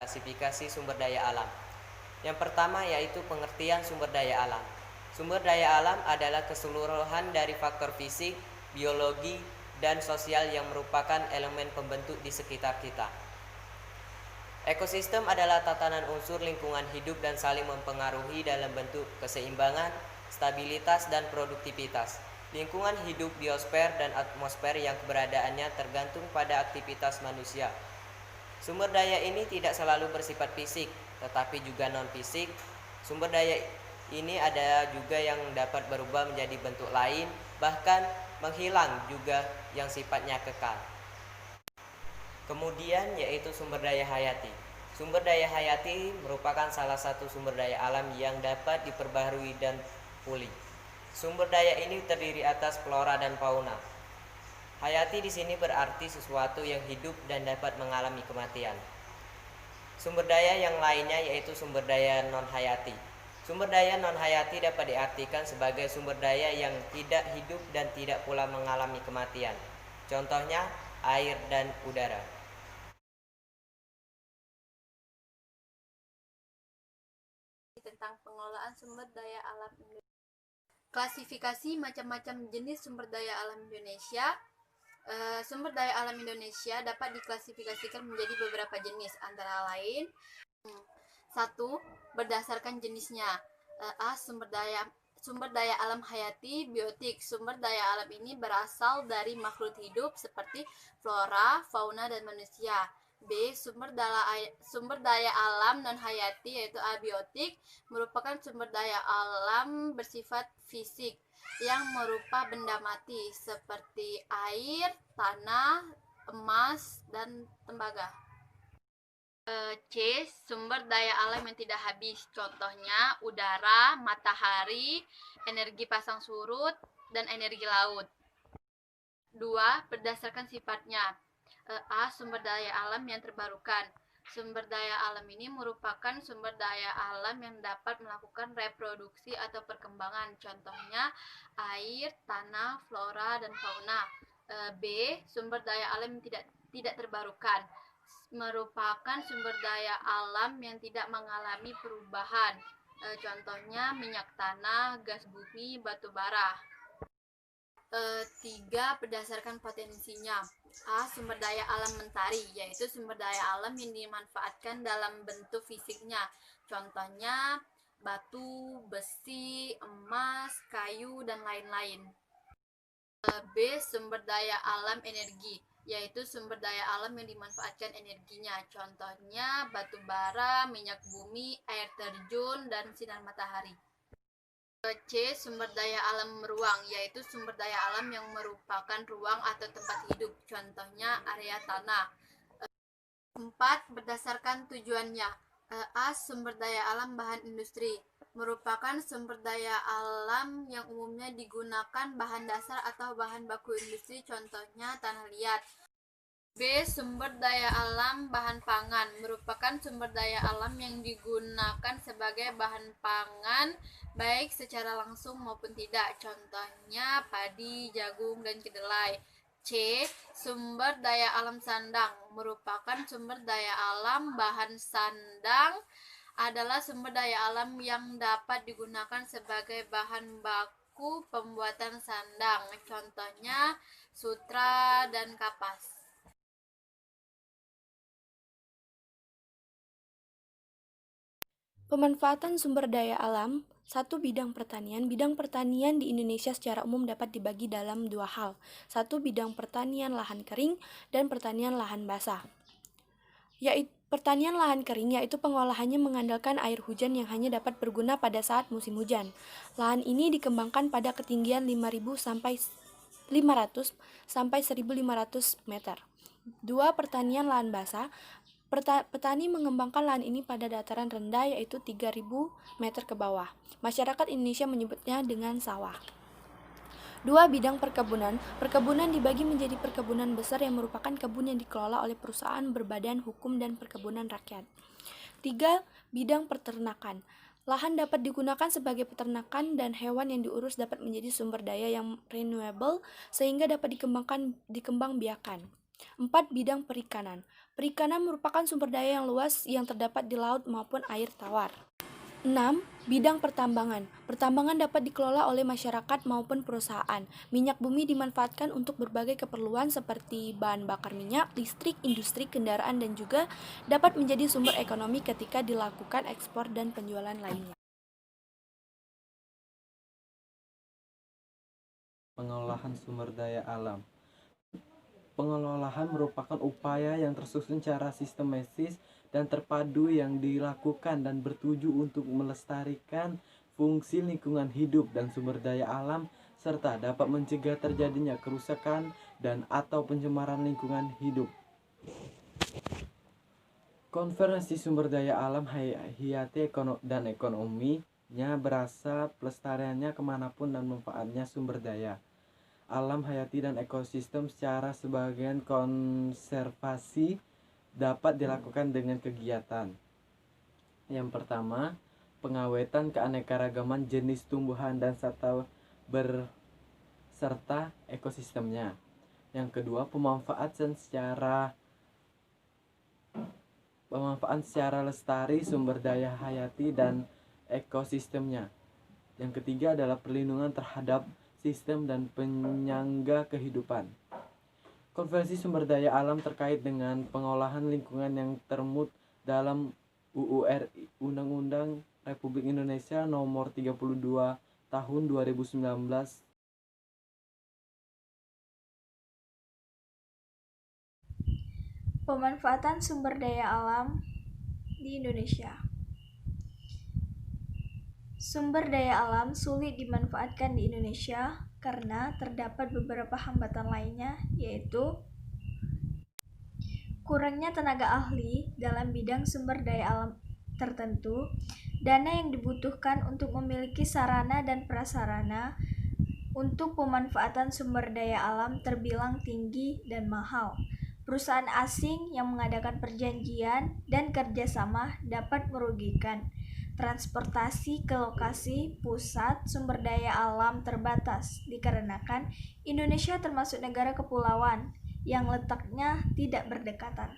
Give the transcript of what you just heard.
Klasifikasi sumber daya alam. Yang pertama yaitu pengertian sumber daya alam. Sumber daya alam adalah keseluruhan dari faktor fisik, biologi, dan sosial yang merupakan elemen pembentuk di sekitar kita. Ekosistem adalah tatanan unsur lingkungan hidup dan saling mempengaruhi dalam bentuk keseimbangan, stabilitas, dan produktivitas. Lingkungan hidup, biosfer, dan atmosfer yang keberadaannya tergantung pada aktivitas manusia. Sumber daya ini tidak selalu bersifat fisik, tetapi juga non-fisik. Sumber daya ini ada juga yang dapat berubah menjadi bentuk lain, bahkan menghilang juga yang sifatnya kekal. Kemudian yaitu sumber daya hayati. Sumber daya hayati merupakan salah satu sumber daya alam yang dapat diperbaharui dan pulih. Sumber daya ini terdiri atas flora dan fauna. Hayati di sini berarti sesuatu yang hidup dan dapat mengalami kematian. Sumber daya yang lainnya yaitu sumber daya non-hayati. Sumber daya non-hayati dapat diartikan sebagai sumber daya yang tidak hidup dan tidak pula mengalami kematian. Contohnya, air dan udara. Tentang pengelolaan sumber daya alam Indonesia. Klasifikasi macam-macam jenis sumber daya alam Indonesia. Sumber daya alam Indonesia dapat diklasifikasikan menjadi beberapa jenis, antara lain 1. Berdasarkan jenisnya. A. Sumber daya alam hayati, biotik. Sumber daya alam ini berasal dari makhluk hidup seperti flora, fauna, dan manusia. B. Sumber daya alam non hayati yaitu abiotik, merupakan sumber daya alam bersifat fisik yang merupa benda mati seperti air, tanah, emas, dan tembaga. C. Sumber daya alam yang tidak habis, contohnya udara, matahari, energi pasang surut, dan energi laut. 2. Berdasarkan sifatnya. A. Sumber daya alam yang terbarukan. Sumber daya alam ini merupakan sumber daya alam yang dapat melakukan reproduksi atau perkembangan, contohnya air, tanah, flora, dan fauna. B. Sumber daya alam yang tidak terbarukan, merupakan sumber daya alam yang tidak mengalami perubahan, contohnya minyak tanah, gas bumi, batu bara. 3. Berdasarkan potensinya. A. Sumber daya alam mentari, yaitu sumber daya alam yang dimanfaatkan dalam bentuk fisiknya, contohnya batu, besi, emas, kayu, dan lain-lain. B. Sumber daya alam energi, yaitu sumber daya alam yang dimanfaatkan energinya, contohnya batu bara, minyak bumi, air terjun, dan sinar matahari. C. Sumber daya alam ruang, yaitu sumber daya alam yang merupakan ruang atau tempat hidup, contohnya area tanah. 4. Berdasarkan tujuannya. A. Sumber daya alam bahan industri, merupakan sumber daya alam yang umumnya digunakan bahan dasar atau bahan baku industri, contohnya tanah liat. B. Sumber daya alam bahan pangan, merupakan sumber daya alam yang digunakan sebagai bahan pangan baik secara langsung maupun tidak, contohnya padi, jagung, dan kedelai. C. Sumber daya alam sandang, merupakan sumber daya alam bahan sandang adalah sumber daya alam yang dapat digunakan sebagai bahan baku pembuatan sandang, contohnya sutra dan kapas. Pemanfaatan sumber daya alam. 1. Bidang pertanian. Bidang pertanian di Indonesia secara umum dapat dibagi dalam dua hal. 1. Bidang pertanian lahan kering dan pertanian lahan basah. Yaitu pertanian lahan kering, yaitu pengolahannya mengandalkan air hujan yang hanya dapat berguna pada saat musim hujan. Lahan ini dikembangkan pada ketinggian 500 sampai 1.500 meter. 2. Pertanian lahan basah. Petani mengembangkan lahan ini pada dataran rendah, yaitu 3.000 meter ke bawah. Masyarakat Indonesia menyebutnya dengan sawah. 2. Bidang perkebunan. Perkebunan dibagi menjadi perkebunan besar yang merupakan kebun yang dikelola oleh perusahaan berbadan hukum dan perkebunan rakyat. 3. Bidang peternakan. Lahan dapat digunakan sebagai peternakan dan hewan yang diurus dapat menjadi sumber daya yang renewable sehingga dapat dikembangbiakan. 4. Bidang perikanan. Perikanan merupakan sumber daya yang luas yang terdapat di laut maupun air tawar. 6. Bidang pertambangan. Pertambangan dapat dikelola oleh masyarakat maupun perusahaan. Minyak bumi dimanfaatkan untuk berbagai keperluan seperti bahan bakar minyak, listrik, industri, kendaraan, dan juga dapat menjadi sumber ekonomi ketika dilakukan ekspor dan penjualan lainnya. Pengolahan sumber daya alam. Pengelolaan merupakan upaya yang tersusun secara sistematis dan terpadu yang dilakukan dan bertuju untuk melestarikan fungsi lingkungan hidup dan sumber daya alam serta dapat mencegah terjadinya kerusakan dan atau pencemaran lingkungan hidup. Konservasi sumber daya alam hayati dan ekonominya berasa pelestariannya kemanapun dan manfaatnya sumber daya alam hayati dan ekosistem secara sebagian konservasi dapat dilakukan dengan kegiatan. Yang pertama, pengawetan keanekaragaman jenis tumbuhan dan satwa berserta ekosistemnya. Yang kedua, pemanfaatan secara lestari sumber daya hayati dan ekosistemnya. Yang ketiga adalah perlindungan terhadap sistem dan penyangga kehidupan. Konvensi sumber daya alam terkait dengan pengolahan lingkungan yang termut dalam UU RI Undang-Undang Republik Indonesia Nomor 32 Tahun 2019. Pemanfaatan sumber daya alam di Indonesia. Sumber daya alam sulit dimanfaatkan di Indonesia karena terdapat beberapa hambatan lainnya, yaitu kurangnya tenaga ahli dalam bidang sumber daya alam tertentu, dana yang dibutuhkan untuk memiliki sarana dan prasarana untuk pemanfaatan sumber daya alam terbilang tinggi dan mahal. Perusahaan asing yang mengadakan perjanjian dan kerjasama dapat merugikan. Transportasi ke lokasi pusat sumber daya alam terbatas dikarenakan Indonesia termasuk negara kepulauan yang letaknya tidak berdekatan.